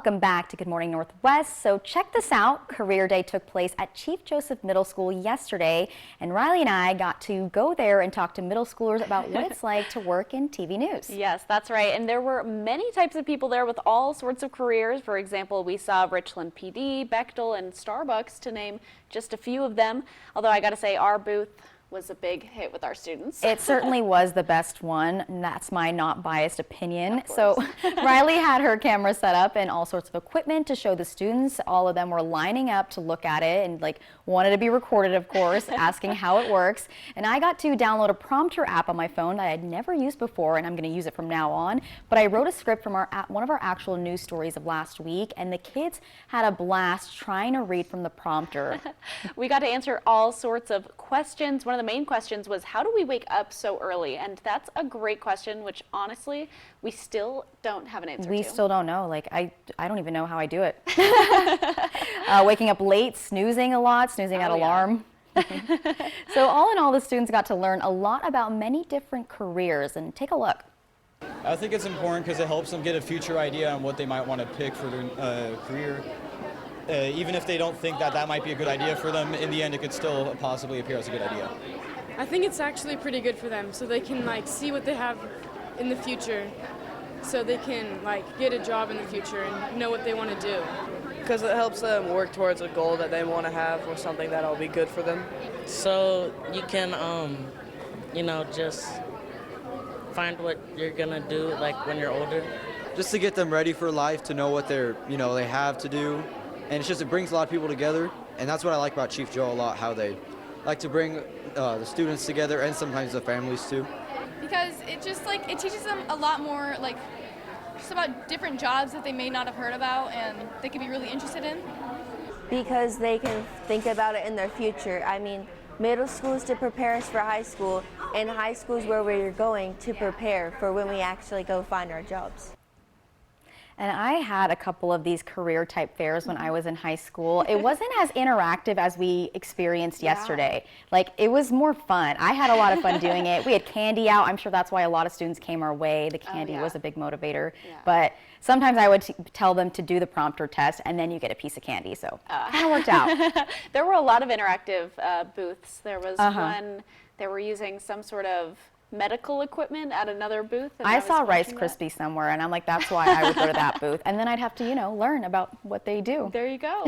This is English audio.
Welcome back to Good Morning Northwest. So check this out. Career Day took place at Chief Joseph Middle School yesterday, and Rylee and I got to go there and talk to middle schoolers about what it's like to work in TV news. Yes, that's right. And there were many types of people there with all sorts of careers. For example, we saw Richland PD, Bechtel, and Starbucks, to name just a few of them. Although I got to say, our booth was a big hit with our students. It certainly was the best one, and that's my not biased opinion. So Rylee had her camera set up and all sorts of equipment to show the students. All of them were lining up to look at it and wanted to be recorded, of course, asking how it works. And I got to download a prompter app on my phone that I had never used before, and I'm going to use it from now on. But I wrote a script from one of our actual news stories of last week, and the kids had a blast trying to read from the prompter. We got to answer all sorts of questions. One of the main questions was, how do we wake up so early? And that's a great question, which honestly, we still don't have an answer to. We still don't know. I don't even know how I do it. Waking up late, snoozing a lot, snoozing that alarm. So all in all, the students got to learn a lot about many different careers, and take a look. I think it's important because it helps them get a future idea on what they might want to pick for their career. Even if they don't think that might be a good idea for them, in the end it could still possibly appear as a good idea. I think it's actually pretty good for them, so they can see what they have in the future, so they can get a job in the future and know what they want to do. Because it helps them work towards a goal that they want to have, or something that'll be good for them. So you can, just find what you're gonna do when you're older. Just to get them ready for life, to know what they have to do. And it brings a lot of people together, and that's what I like about Chief Joe a lot, how they like to bring the students together and sometimes the families too. Because it teaches them a lot more just about different jobs that they may not have heard about and they could be really interested in. Because they can think about it in their future. I mean, middle school is to prepare us for high school, and high school is where we're going to prepare for when we actually go find our jobs. And I had a couple of these career type fairs when I was in high school. It wasn't as interactive as we experienced yesterday. It was more fun. I had a lot of fun doing it. We had candy out. I'm sure that's why a lot of students came our way. The candy was a big motivator. Yeah. But sometimes I would tell them to do the prompter test, and then you get a piece of candy. So kind of worked out. There were a lot of interactive booths. There was one, they were using some sort of medical equipment at another booth. And I saw Rice Krispies somewhere, and I'm like, that's why I would go to that booth. And then I'd have to, learn about what they do. There you go.